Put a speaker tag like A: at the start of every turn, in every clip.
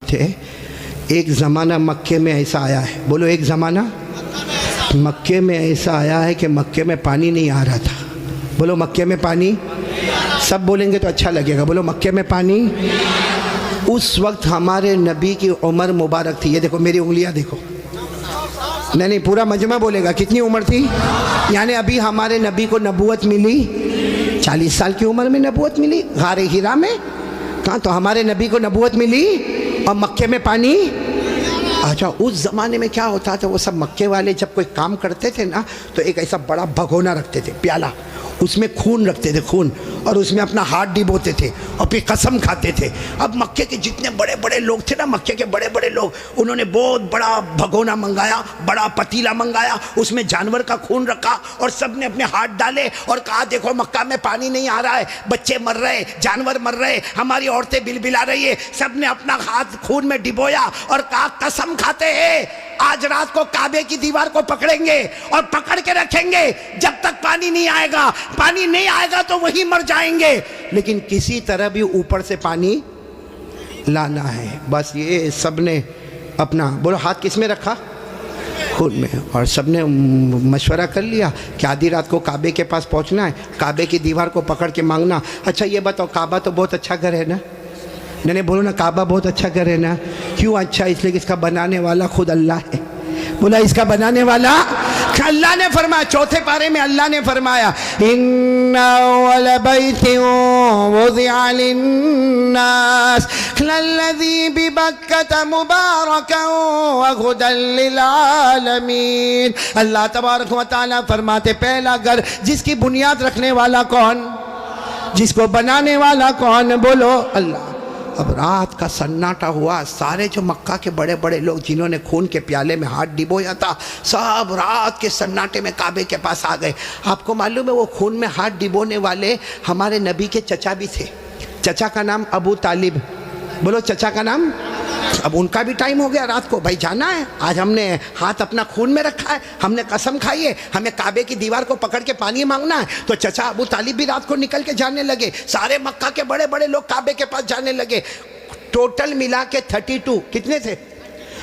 A: تھے ایک زمانہ مکے میں ایسا آیا ہے، بولو ایک زمانہ مکے میں ایسا آیا ہے کہ مکے میں پانی نہیں آ رہا تھا. بولو مکے میں پانی، سب بولیں گے تو اچھا لگے گا. بولو مکے میں پانی. اس وقت ہمارے نبی کی عمر مبارک تھی، یہ دیکھو میری انگلیاں دیکھو، نہیں پورا مجمع بولے گا کتنی عمر تھی. یعنی ابھی ہمارے نبی کو نبوت ملی 40 سال کی عمر میں نبوت ملی غار ہرا میں. کہاں تو ہمارے نبی کو نبوت ملی اور مکے میں پانی. اچھا اس زمانے میں کیا ہوتا تھا، وہ سب مکے والے جب کوئی کام کرتے تھے نا تو ایک ایسا بڑا بھگونا رکھتے تھے، پیالہ، اس میں خون رکھتے تھے، خون، اور اس میں اپنا ہاتھ ڈبوتے تھے اور پھر قسم کھاتے تھے. اب مکے کے جتنے بڑے بڑے لوگ تھے نا، مکے کے بڑے بڑے لوگ، انہوں نے بہت بڑا بھگونا منگایا، بڑا پتیلا منگایا، اس میں جانور کا خون رکھا اور سب نے اپنے ہاتھ ڈالے اور کہا دیکھو مکہ میں پانی نہیں آ رہا ہے، بچے مر رہے، جانور مر رہے، ہماری عورتیں بلبلا رہی ہے. سب نے اپنا ہاتھ خون میں ڈبویا اور کہا قسم کھاتے ہیں آج رات کو کعبے کی دیوار کو پکڑیں گے اور پکڑ کے رکھیں گے جب تک پانی نہیں آئے گا. پانی نہیں آئے گا تو وہی مر جائیں گے، لیکن کسی طرح بھی اوپر سے پانی لانا ہے. بس یہ سب نے اپنا، بولو ہاتھ کس میں رکھا؟ خود میں. اور سب نے مشورہ کر لیا کہ آدھی رات کو کعبے کے پاس پہنچنا ہے، کعبے کی دیوار کو پکڑ کے مانگنا. اچھا یہ بتاؤ کعبہ تو بہت اچھا گھر ہے نا؟ نہیں بولو نا کعبہ بہت اچھا گھر ہے نا. کیوں اچھا؟ اس لیے کہ اس کا بنانے والا خود اللہ ہے. بولا اس کا بنانے والا اللہ نے فرمایا، چوتھے پارے میں اللہ نے فرمایا ان اول بیت وضع للناس للذی ببکۃ مبارکا وہدی للعالمین. اللہ تبارک و تعالی فرماتے پہلا گھر جس کی بنیاد رکھنے والا کون، جس کو بنانے والا کون؟ بولو اللہ. اب رات کا سناٹا ہوا، سارے جو مکہ کے بڑے بڑے لوگ جنہوں نے خون کے پیالے میں ہاتھ ڈبویا تھا سب رات کے سناٹے میں کعبے کے پاس آ گئے. آپ کو معلوم ہے وہ خون میں ہاتھ ڈبونے والے ہمارے نبی کے چچا بھی تھے. چچا کا نام ابو طالب. بولو چچا کا نام. اب ان کا بھی ٹائم ہو گیا رات کو، بھائی جانا ہے، آج ہم نے ہاتھ اپنا خون میں رکھا ہے، ہم نے قسم کھائی ہے ہمیں کعبے کی دیوار کو پکڑ کے پانی مانگنا ہے. تو چچا ابو طالب بھی رات کو نکل کے جانے لگے، سارے مکہ کے بڑے بڑے لوگ کعبے کے پاس جانے لگے. ٹوٹل ملا کے 32 کتنے تھے.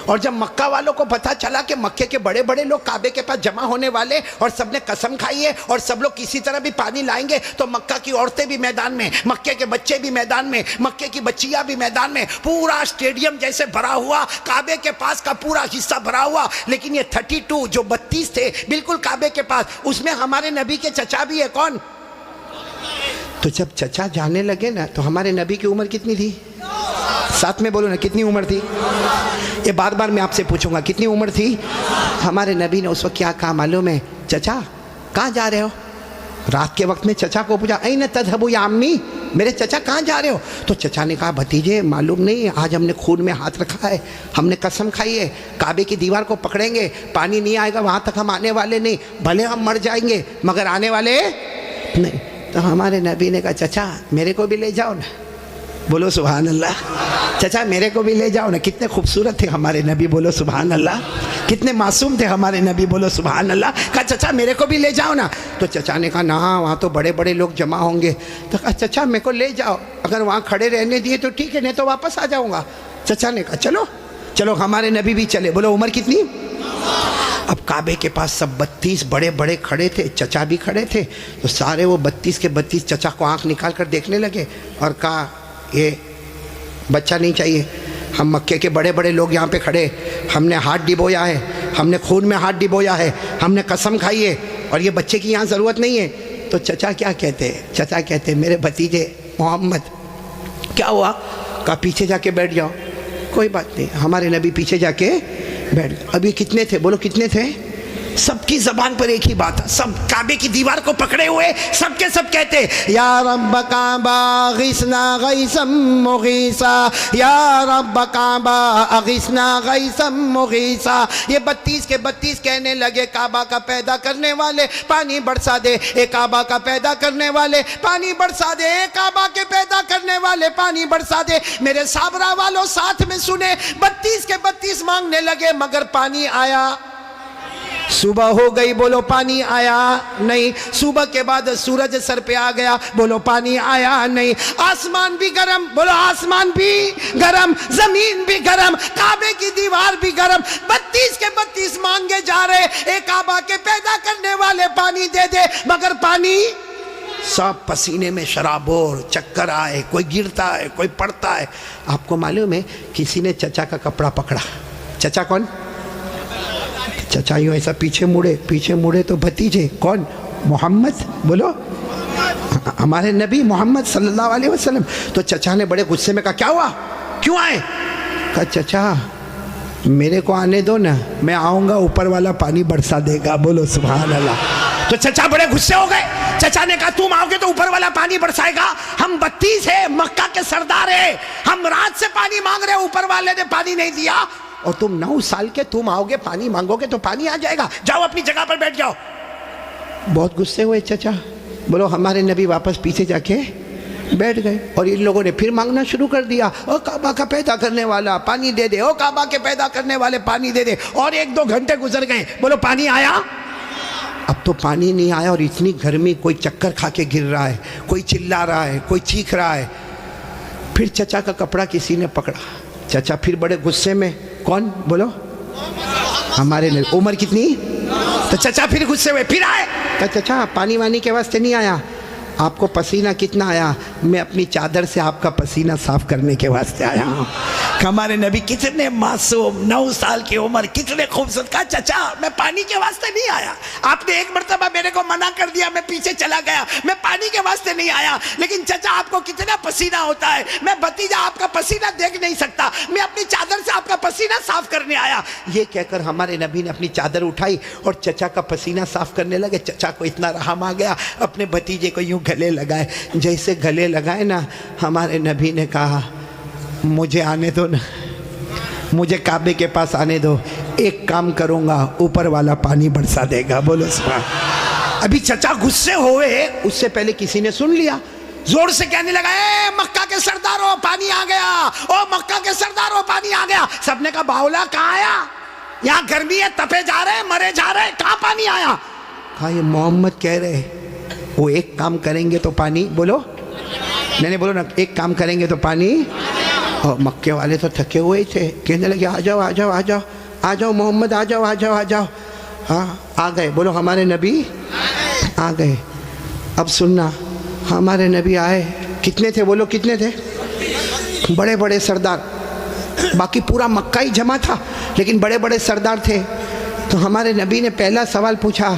A: اور جب مکہ والوں کو پتا چلا کہ مکے کے بڑے بڑے لوگ کعبے کے پاس جمع ہونے والے اور سب نے قسم کھائی ہے اور سب لوگ کسی طرح بھی پانی لائیں گے، تو مکہ کی عورتیں بھی میدان میں، مکے کے بچے بھی میدان میں، مکے کی بچیاں بھی میدان میں، پورا اسٹیڈیم جیسے بھرا ہوا، کعبے کے پاس کا پورا حصہ بھرا ہوا. لیکن یہ 32 جو 32 تھے بالکل کعبے کے پاس، اس میں ہمارے نبی کے چچا بھی ہے. کون؟ تو جب چچا جانے لگے نا تو ہمارے نبی کی عمر کتنی تھی؟ ساتھ میں بولو نا کتنی عمر تھی. یہ بار بار میں آپ سے پوچھوں گا کتنی عمر تھی. ہمارے نبی نے اس وقت کیا کہا معلوم ہے؟ چچا کہاں جا رہے ہو؟ رات کے وقت میں چچا کو پوچھا این تذهبوا یا امی، میرے چچا کہاں جا رہے ہو؟ تو چچا نے کہا بھتیجے معلوم نہیں، آج ہم نے خون میں ہاتھ رکھا ہے، ہم نے قسم کھائی ہے کعبے کی دیوار کو پکڑیں گے، پانی نہیں آئے گا وہاں تک ہم آنے والے نہیں، بھلے ہم مر جائیں گے مگر آنے والے نہیں. تو ہمارے نبی نے کہا چچا میرے کو بھی لے جاؤ نا. بولو سبحان اللہ. چچا میرے کو بھی لے جاؤ نا. کتنے خوبصورت تھے ہمارے نبی، بولو سبحان اللہ. کتنے معصوم تھے ہمارے نبی، بولو سبحان اللہ. کہا چچا میرے کو بھی لے جاؤ نا. تو چچا نے کہا نا وہاں تو بڑے بڑے لوگ جمع ہوں گے. تو کہا چچا میرے کو لے جاؤ، اگر وہاں کھڑے رہنے دیے تو ٹھیک ہے نہیں تو واپس آ جاؤں گا. چچا نے کہا چلو چلو. ہمارے نبی بھی چلے. بولو عمر کتنی؟ اب کعبے کے پاس سب 32 بڑے بڑے کھڑے تھے، چچا بھی کھڑے تھے. تو سارے وہ 32 کے 32 چچا کو آنکھ نکال کر دیکھنے لگے اور کہا یہ بچہ نہیں چاہیے، ہم مکے کے بڑے بڑے لوگ یہاں پہ کھڑے، ہم نے ہاتھ ڈبویا ہے، ہم نے خون میں ہاتھ ڈبویا ہے، ہم نے قسم کھائی ہے، اور یہ بچے کی یہاں ضرورت نہیں ہے. تو چچا کیا کہتے ہیں؟ چچا کہتے ہیں میرے بھتیجے محمد کیا ہوا؟ کہا پیچھے جا کے بیٹھ جاؤ. کوئی بات نہیں. ہمارے نبی پیچھے جا کے بیٹھ گئے. ابھی کتنے تھے؟ بولو کتنے تھے؟ سب کی زبان پر ایک ہی بات ہے، سب کعبے کی دیوار کو پکڑے ہوئے سب کے سب کہتے یا رب کعبہ اغثنا غیثا مغیثا، یا رب کعبہ اغثنا غیثا مغیثا. یہ 32 کے 32 کہنے لگے کعبہ کا پیدا کرنے والے پانی برسا دے، اے کعبہ کا پیدا کرنے والے پانی برسا دے، اے کعبہ کے پیدا کرنے والے پانی برسا دے. میرے صابرہ والوں ساتھ میں سنے، 32 کے 32 مانگنے لگے مگر پانی آیا. صبح ہو گئی، بولو پانی آیا نہیں. صبح کے بعد سورج سر پہ آ گیا، بولو پانی آیا نہیں. آسمان بھی گرم، بولو آسمان بھی گرم، زمین بھی گرم، کعبے کی دیوار بھی گرم. 32 کے 32 مانگے جا رہے، ایک کعبہ کے پیدا کرنے والے پانی دے دے، مگر پانی سب پسینے میں شرابور، چکر آئے، کوئی گرتا ہے، کوئی پڑتا ہے. آپ کو معلوم ہے کسی نے چچا کا کپڑا پکڑا. چچا کون؟ چچا یوں ایسا پیچھے مڑے تو بھتیجے کون؟ محمد. بولو ہمارے نبی محمد صلی اللہ علیہ وسلم. تو چچا نے بڑے غصے میں کہا کیا ہوا، کیوں آئے؟ کہا چچا میرے کو آنے دو نا، میں آؤں گا اوپر والا پانی برسا دے گا. بولو سبحان اللہ. تو چچا بڑے غصے ہو گئے. چچا نے کہا تم آؤ گے تو اوپر والا پانی برسائے گا؟ ہم 32 ہیں، مکہ کے سردار ہیں، ہم رات سے پانی مانگ رہے، اوپر والے نے پانی نہیں دیا، اور تم 9 سال کے تم آؤ گے پانی مانگو گے تو پانی آ جائے گا، جاؤ اپنی جگہ پر بیٹھ جاؤ. بہت غصے ہوئے چچا. بولو ہمارے نبی واپس پیچھے جا کے بیٹھ گئے، اور ان لوگوں نے پھر مانگنا شروع کر دیا، او کعبہ کا پیدا کرنے والا پانی دے دے، او کعبہ کے پیدا کرنے والے پانی دے دے. اور 1-2 گھنٹے گزر گئے، بولو پانی آیا؟ اب تو پانی نہیں آیا، اور اتنی گرمی، کوئی چکر کھا کے گر رہا ہے، کوئی چلا رہا ہے، کوئی چیخ رہا ہے. پھر چچا کا کپڑا کسی نے پکڑا. چچا پھر بڑے غصے میں، کون؟ بولو ہمارے نبی. عمر کتنی؟ تو چچا پھر غصے ہوئے، پھر آئے. کہا چچا پانی وانی کے واسطے نہیں آیا، آپ کو پسینہ کتنا آیا؟ میں اپنی چادر سے آپ کا پسینہ صاف کرنے کے واسطے آیا ہوں. ہمارے نبی کتنے معصوم، 9 سال کی عمر، کتنے خوبصورت. کہا چچا میں پانی کے واسطے نہیں آیا، آپ نے ایک مرتبہ میرے کو منع کر دیا، میں پیچھے چلا گیا، میں پانی کے واسطے نہیں آیا. لیکن چچا آپ کو کتنا پسینہ ہوتا ہے، میں بھتیجا آپ کا پسینہ دیکھ نہیں سکتا، میں اپنی چادر سے آپ کا پسینہ صاف کرنے آیا. یہ کہہ کر ہمارے نبی نے اپنی چادر اٹھائی اور چچا کا پسینہ صاف کرنے لگے. چچا کو اتنا رحم آ گیا، اپنے بھتیجے کو یوں گلے لگائے. جیسے گلے لگائے نا، ہمارے نبی نے کہا مجھے آنے دو نا، مجھے کعبے کے پاس آنے دو، ایک کام کروں گا اوپر والا پانی برسا دے گا. بولو سبحان. ابھی چچا غصے ہوئے، اس سے پہلے کسی نے سن لیا، زور سے کہنے لگا اے مکہ کے سرداروں پانی آ گیا، او مکہ کے سرداروں پانی آ گیا. سب نے کہا باولا کہاں آیا؟ یہاں گرمی ہے، تپے جا رہے، مرے جا رہے، کہاں پانی آیا؟ کہا یہ محمد کہہ رہے وہ ایک کام کریں گے تو پانی. بولو نہیں بولو نا، ایک کام کریں گے تو پانی. اور مکے والے تو تھکے ہوئے تھے، کہنے لگے آ جاؤ آ جاؤ آ جاؤ آ جاؤ محمد، آ جاؤ آ جاؤ آ جاؤ. ہاں آ گئے. بولو ہمارے نبی آ گئے. اب سننا، ہمارے نبی آئے، کتنے تھے؟ بولو کتنے تھے؟ بڑے بڑے سردار. باقی پورا مکہ ہی جمع تھا، لیکن بڑے بڑے سردار تھے. تو ہمارے نبی نے پہلا سوال پوچھا،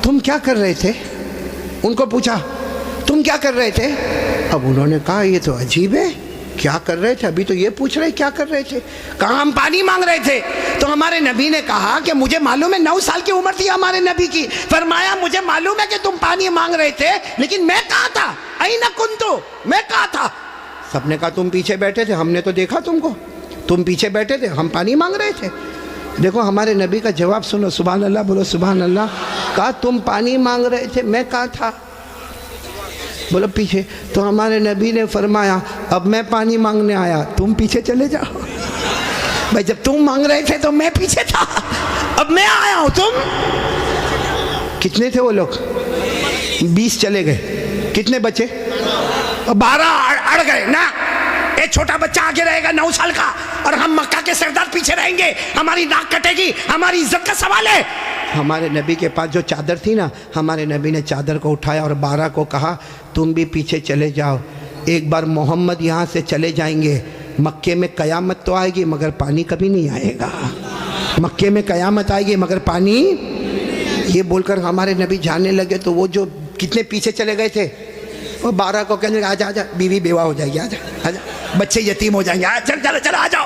A: تم کیا کر رہے تھے؟ ان کو پوچھا تم کیا کر رہے تھے؟ اب انہوں نے کہا یہ تو عجیب ہے، کیا کر رہے تھے؟ ابھی تو یہ پوچھ رہے کیا کر رہے تھے. کہا ہم پانی مانگ رہے تھے. تو ہمارے نبی نے کہا کہ مجھے معلوم ہے، 9 سال کی عمر تھی ہمارے نبی کی. فرمایا مجھے معلوم ہے کہ تم پانی مانگ رہے تھے، لیکن میں کہاں تھا؟ این کنتو، میں کہاں تھا؟ سب نے کہا تم پیچھے بیٹھے تھے، ہم نے تو دیکھا تم کو، تم پیچھے بیٹھے تھے، ہم پانی مانگ رہے تھے. دیکھو ہمارے نبی کا جواب سنو، سبحان اللہ. بولو سبحان اللہ. کہا تم پانی مانگ رہے تھے، میں کہاں تھا؟ بولو پیچھے. تو ہمارے نبی نے فرمایا اب میں پانی مانگنے آیا، تم پیچھے چلے جاؤ. بھائی جب تم مانگ رہے تھے تو میں پیچھے تھا، اب میں آیا ہوں. تم کتنے تھے وہ لوگ؟ 20 چلے گئے، کتنے بچے؟ 12 اڑ گئے نا. ایک چھوٹا بچہ آگے رہے گا 9 سال کا، اور ہم مکہ کے سردار پیچھے رہیں گے، ہماری ناک کٹے گی، ہماری عزت کا سوال ہے. ہمارے نبی کے پاس جو چادر تھی نا، ہمارے نبی نے چادر کو اٹھایا اور 12 کو کہا تم بھی پیچھے چلے جاؤ. ایک بار محمد یہاں سے چلے جائیں گے، مکے میں قیامت تو آئے گی مگر پانی کبھی نہیں آئے گا. مکے میں قیامت آئے گی مگر پانی. یہ بول کر ہمارے نبی جانے لگے. تو وہ جو کتنے پیچھے چلے گئے تھے، وہ 12 کو کہنے لگے آجا آجا، بیوی بیوہ ہو جائے گی، آجا آجا، بچے یتیم ہو جائیں گے، چل چل چل آ جاؤ.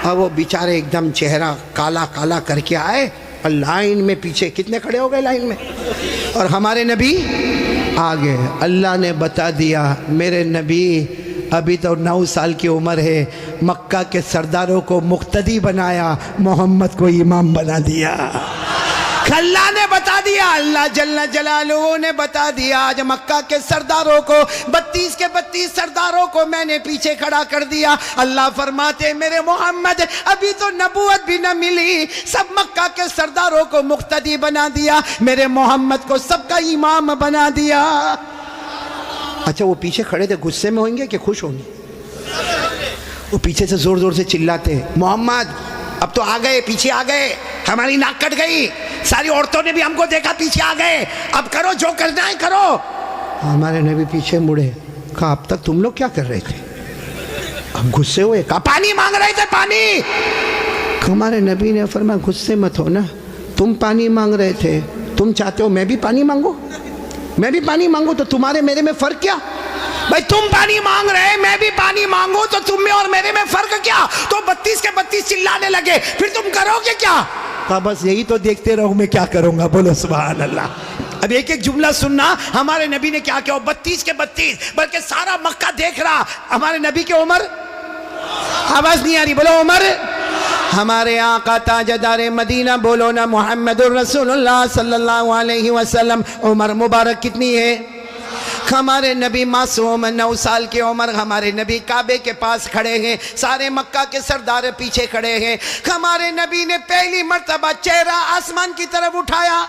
A: اب وہ بیچارے ایک دم چہرہ کالا کالا کر کے آئے، اور لائن میں پیچھے کتنے کھڑے ہو گئے لائن میں، اور ہمارے نبی آگے. اللہ نے بتا دیا میرے نبی ابھی تو 9 سال کی عمر ہے، مکہ کے سرداروں کو مقتدی بنایا، محمد کو امام بنا دیا. اللہ نے بتا دیا, اللہ جل جلالہ نے بتا دیا. آج مکہ کے سرداروں کو 32 کے 32 سرداروں کو میں نے پیچھے کھڑا کر دیا. اللہ فرماتے میرے محمد ابھی تو نبوت بھی نہ ملی, سب مکہ کے سرداروں کو مقتدی بنا دیا, میرے محمد کو سب کا امام بنا دیا. اچھا وہ پیچھے کھڑے تھے غصے میں ہوئیں گے کہ خوش ہوں گے؟ وہ پیچھے سے زور زور سے چلاتے ہیں محمد اب تو آ گئے, پیچھے آ گئے, ہماری ناک کٹ گئی, ساری عورتوں نے بھی ہم کو دیکھا, پیچھے آ گئے, اب کرو جو کرنا ہے کرو. ہمارے نبی پیچھے مڑے, کہا اب تک تم لوگ کیا کر رہے تھے؟ اب غصے ہوئے, کہا پانی مانگ رہے تھے پانی. ہمارے نبی نے فرمایا غصے مت ہو نا, تم پانی مانگ رہے تھے, تم چاہتے ہو میں بھی پانی مانگوں, میں بھی پانی مانگوں, تو تمہارے میرے میں فرق کیا؟ بھائی تم پانی مانگ رہے, میں بھی پانی مانگوں, تو تم میں اور میرے میں فرق کیا؟ تو 32 کے 32 چلانے لگے, پھر تم کرو گے کیا؟ کہا بس یہی تو دیکھتے رہو, میں کیا کروں گا. بولو سبحان اللہ. اب ایک ایک جملہ سننا, ہمارے نبی نے کیا کیا. 32 کے 32 بلکہ سارا مکہ دیکھ رہا. ہمارے نبی کی عمر, آواز نہیں آ رہی, بولو عمر. ہمارے آقا تاجدار مدینہ, بولو نا محمد الرسول اللہ صلی اللہ علیہ وسلم, عمر مبارک کتنی ہے؟ ہمارے نبی معصوم 9 سال کی عمر, ہمارے نبی کعبے کے پاس کھڑے ہیں, سارے مکہ کے سردار پیچھے کھڑے ہیں. ہمارے نبی نے پہلی مرتبہ چہرہ آسمان کی طرف اٹھایا.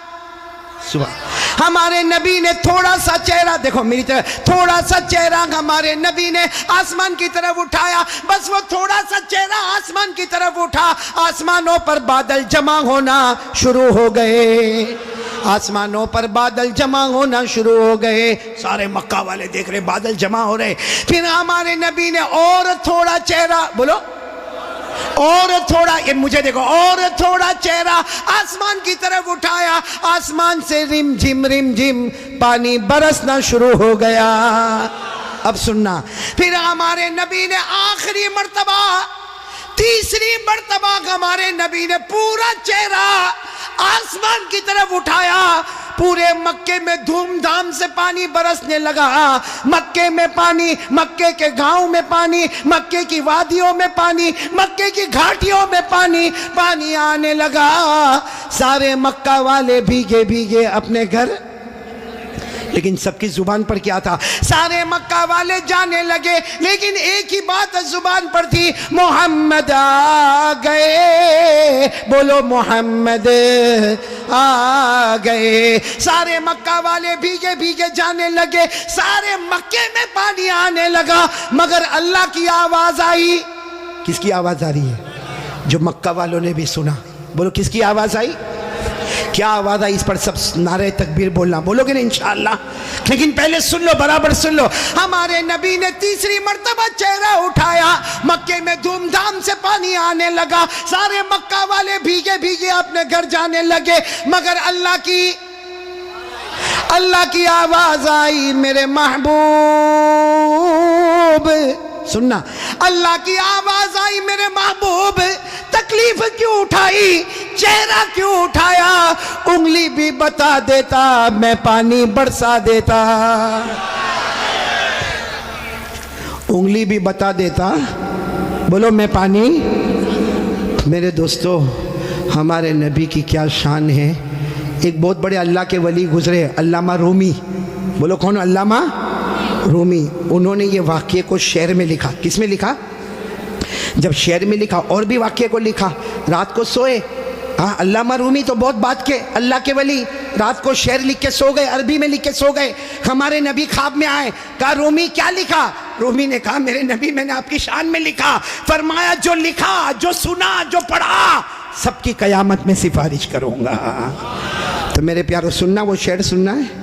A: ہمارے نبی نے تھوڑا سا چہرہ, دیکھو میری طرف, تھوڑا سا چہرہ ہمارے نبی نے آسمان کی طرف اٹھایا. بس وہ تھوڑا سا چہرہ آسمان کی طرف اٹھا, آسمانوں پر بادل جمع ہونا شروع ہو گئے, آسمانوں پر بادل جمع ہونا شروع ہو گئے. سارے مکہ والے دیکھ رہے بادل جمع ہو رہے. پھر ہمارے نبی نے اور تھوڑا چہرہ, بولو اور تھوڑا, یہ مجھے دیکھو, اور تھوڑا چہرہ آسمان کی طرف اٹھایا. آسمان سے رم جھم پانی برسنا شروع ہو گیا. اب سننا, پھر ہمارے نبی نے آخری مرتبہ, تیسری مرتبہ ہمارے نبی نے پورا چہرہ آسمان کی طرف اٹھایا. پورے مکے میں دھوم دھام سے پانی برسنے لگا. مکے میں پانی, مکے کے گاؤں میں پانی, مکے کی وادیوں میں پانی, مکے کی گھاٹیوں میں پانی, پانی آنے لگا. سارے مکہ والے بھیگے بھیگے اپنے گھر, لیکن سب کی زبان پر کیا تھا؟ سارے مکہ والے جانے لگے, لیکن ایک ہی بات زبان پر تھی, محمد آ گئے. بولو محمد آ گئے. سارے مکہ والے بھیگے بھیگے جانے لگے, سارے مکے میں پانی آنے لگا, مگر اللہ کی آواز آئی. کس کی آواز آ رہی ہے؟ جو مکہ والوں نے بھی سنا. بولو کس کی آواز آئی؟ کیا آواز آئی؟ اس پر سب نعرہ تکبیر بولنا, بولو گے نا انشاءاللہ. لیکن پہلے سن لو, برابر سن لو. ہمارے نبی نے تیسری مرتبہ چہرہ اٹھایا, مکے میں دھوم دھام سے پانی آنے لگا. سارے مکہ والے بھیگے بھیگے اپنے گھر جانے لگے, مگر اللہ کی آواز آئی, میرے محبوب. سننا, اللہ کی آواز آئی, میرے محبوب تکلیف کیوں اٹھائی, چہرہ کیوں اٹھایا, انگلی بھی بتا دیتا میں پانی برسا دیتا. انگلی بھی بتا دیتا, بولو میں پانی. میرے دوستو, ہمارے نبی کی کیا شان ہے. ایک بہت بڑے اللہ کے ولی گزرے, علامہ رومی. بولو کون؟ علامہ رومی. انہوں نے یہ واقعے کو شعر میں لکھا. کس میں لکھا؟ جب شعر میں لکھا اور بھی واقعے کو لکھا. رات کو سوئے, ہاں علامہ رومی تو بہت بات کے اللہ کے ولی, رات کو شعر لکھ کے سو گئے, عربی میں لکھ کے سو گئے. ہمارے نبی خواب میں آئے, کہا رومی کیا لکھا؟ رومی نے کہا میرے نبی میں نے آپ کی شان میں لکھا. فرمایا جو لکھا, جو سنا, جو پڑھا, سب کی قیامت میں سفارش کروں گا. تو میرے پیارو سننا, وہ شعر سننا ہے,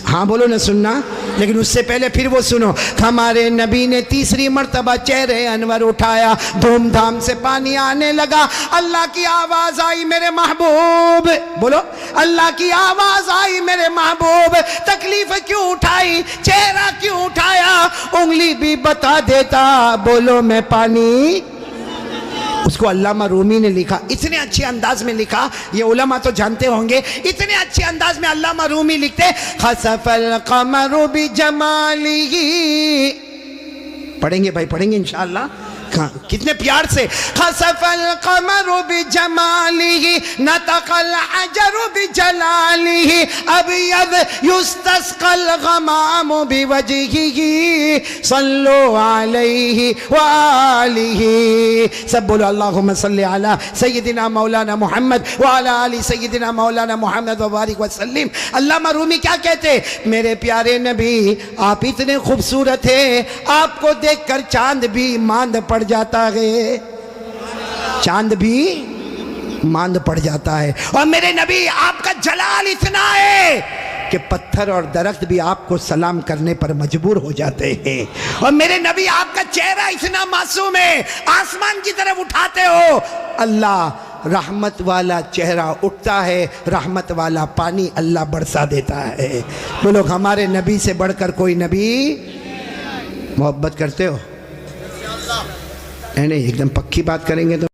A: ہاں بولو نہ سننا. لیکن اس سے پہلے پھر وہ سنو. ہمارے نبی نے تیسری مرتبہ چہرے انور اٹھایا, دھوم دھام سے پانی آنے لگا. اللہ کی آواز آئی, میرے محبوب. بولو اللہ کی آواز آئی, میرے محبوب تکلیف کیوں اٹھائی, چہرہ کیوں اٹھایا, انگلی بھی بتا دیتا. بولو میں پانی. اس کو علامہ رومی نے لکھا, اتنے اچھے انداز میں لکھا, یہ علماء تو جانتے ہوں گے, اتنے اچھے انداز میں علامہ رومی لکھتے, خسف القمر بجمالہ. پڑھیں گے بھائی, پڑھیں گے انشاءاللہ. کتنے پیار سے خسف القمر بجمالہ نطق الحجر بجلالہ ابیض یستسقى الغمام بوجہہ صلوا علیہ وآلہ. سب بولو اللہم صلی علی سیدنا مولانا محمد وعلی آل سیدنا مولانا محمد وبارک وسلم. علامہ رومی کیا کہتے؟ میرے پیارے نبی آپ اتنے خوبصورت ہیں، آپ کو دیکھ کر چاند بھی ماند پڑ جاتا ہے، چاند بھی ماند پڑ جاتا ہے. اور میرے نبی آپ کا جلال اتنا ہے کہ پتھر اور درخت بھی آپ کو سلام کرنے پر مجبور ہو جاتے ہیں. اور میرے نبی آپ کا چہرہ اتنا معصوم ہے، آسمان کی طرف اٹھاتے ہو اللہ رحمت والا چہرہ اٹھتا ہے، رحمت والا پانی اللہ برسا دیتا ہے. وہ لوگ ہمارے نبی سے بڑھ کر کوئی نبی محبت کرتے ہو؟ نہیں ایک دم پکی بات کریں گے تو